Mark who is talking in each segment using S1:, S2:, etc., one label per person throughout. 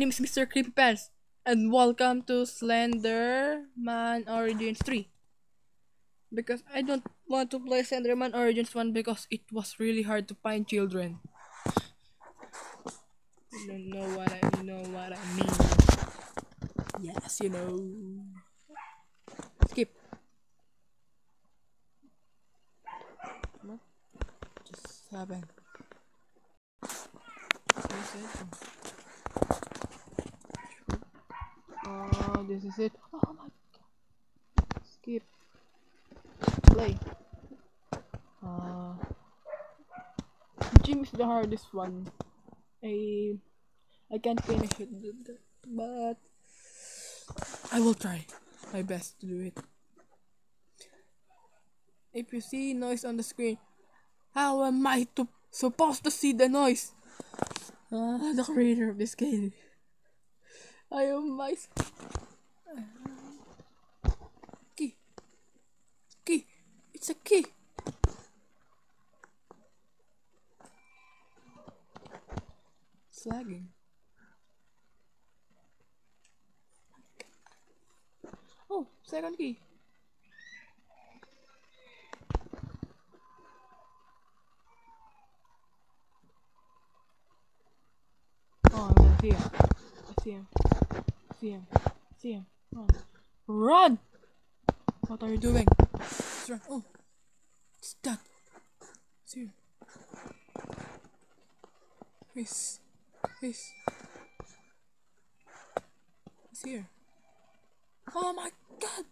S1: name is Mr. Creepy Pants, and welcome to Slenderman Origins 3. Because I don't want to play Slenderman Origins 1 because it was really hard to find children. You know what I mean. Yes, you know. Skip. What just happened? Oh, this is it. Oh my god. Skip. Play. Gym is the hardest one. I can't finish it, but I will try my best to do it. If you see noise on the screen, how am I supposed to see the noise? The creator of this game. I am my key. Key. It's a key. It's lagging. Oh, second key. Oh, I'm gonna see him. I see him. See him. See him. Run. Run! What are you doing? Let's run. Oh, it's that. See him. He's here. Oh my god!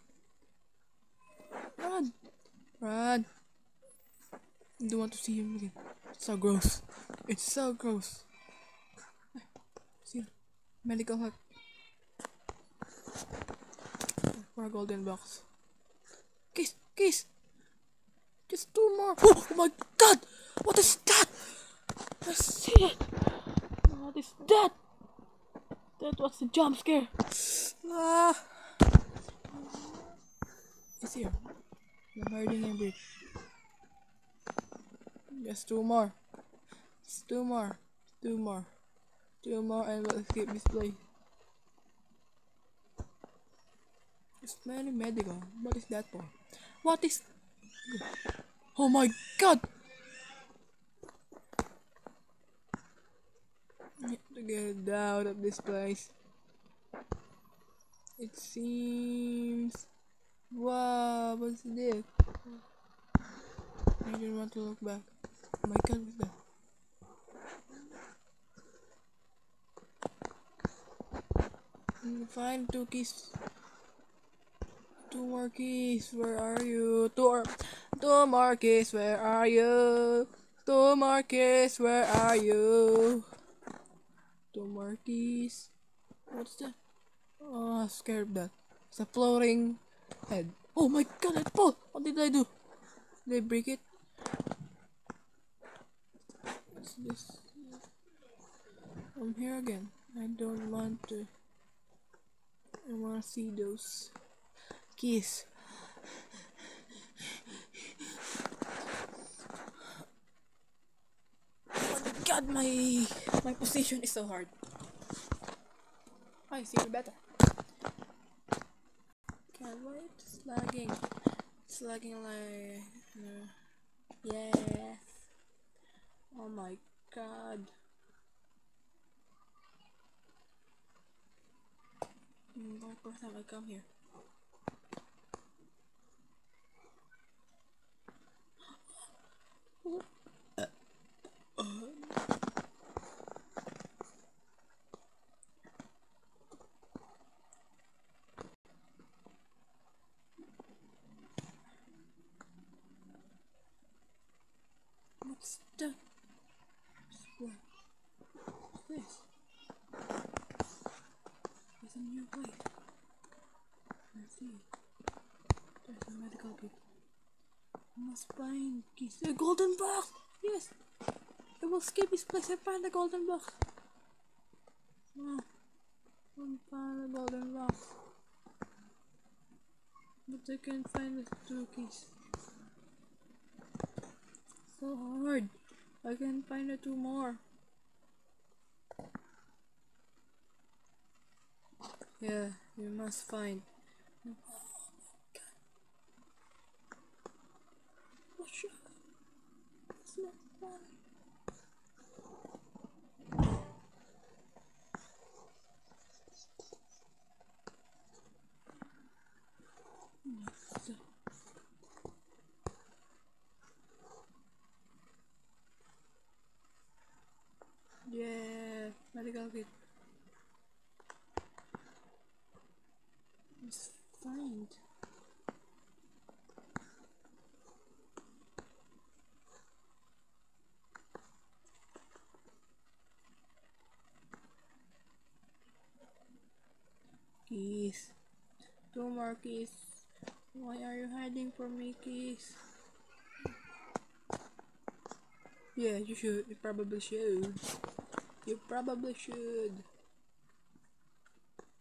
S1: Run! Run! I don't want to see him again. It's so gross. It's so gross. See, medical hut. For a golden box. Kiss! Just two more. Oh my god! What is that? I see it. What is that? That was a jump scare. It's here. I'm hiding in bridge. Just two more. Just two more. Two more and we'll escape this place. It's very medical. What is that for? What is... Oh my god! I have to get out of this place. It seems... Wow, what's this? I don't want to look back. Oh my god, what's that? Find two keys. Two more keys, where are you? Two more keys, where are you? Two more keys, where are you? Two more keys. What's that? Oh, I'm scared of that. It's a floating head. Oh my god, it fell! What did I do? Did I break it? What's this? I'm here again. I don't want to. I want to see those keys. Oh my god, my position is so hard. I see you better. Can't wait. It's lagging. It's lagging like... Yes. Oh my god. First time I come here. What's that? What's this? There's a new way. Let's see. There's a medical kit. I must find keys. A golden box! Yes! I will skip this place and find the golden box. Oh, I found the golden box. But I can't find the two keys. So hard. I can find the two more. Yeah, you must find. Watch out. It's not fun. Yeah, medical kit. Let's find. Keys. Two more keys. Why are you hiding from me, keys? Yeah, you should. You probably should. You probably should.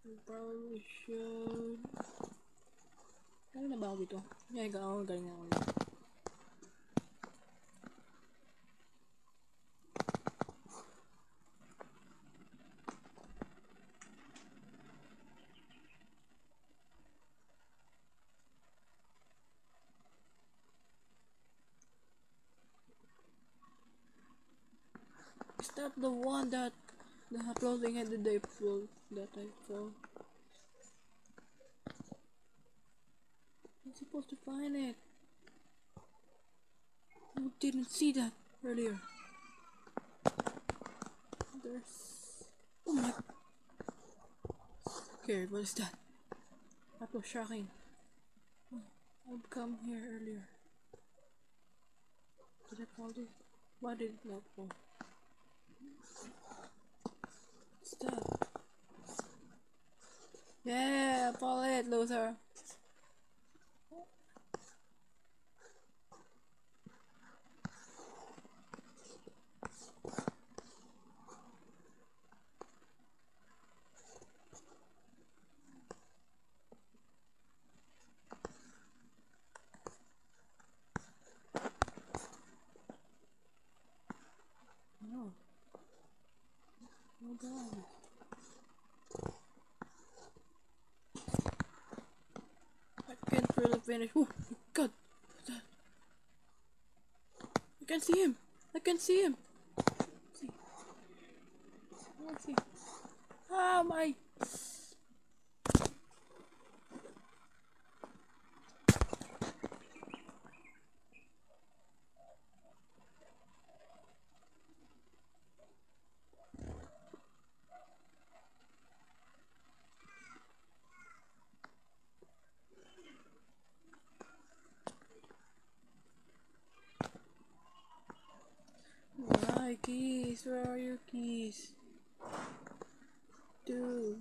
S1: You probably should. Ano na ba ako dito? Yeah, galing ako dito. Is that the one that the uploading at the day full that I saw? I'm supposed to find it. I didn't see that earlier. There's oh my. Okay, what is that? That was shocking. I've come here earlier. Did I fall this? Why did it not fall? What's that? Yeah, fall it, loser. No. Oh god. I can't really finish. Oh my god. What's that? I can see him. I can see him. See. Let's see. Ah my. Why keys? Where are your keys? Two.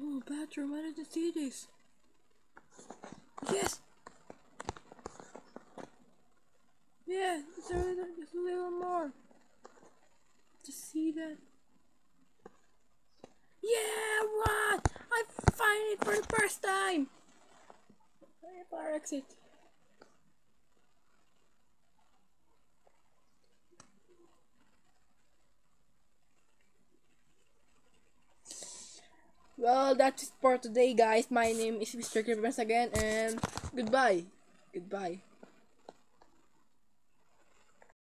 S1: Oh, bathroom. I didn't see this. Yes. Yeah, there's a little more. To see that. Yeah, what? I find it for the first time. Fire exit. Well, that's it for today, guys. My name is Mr. Crippers again, and goodbye. Goodbye.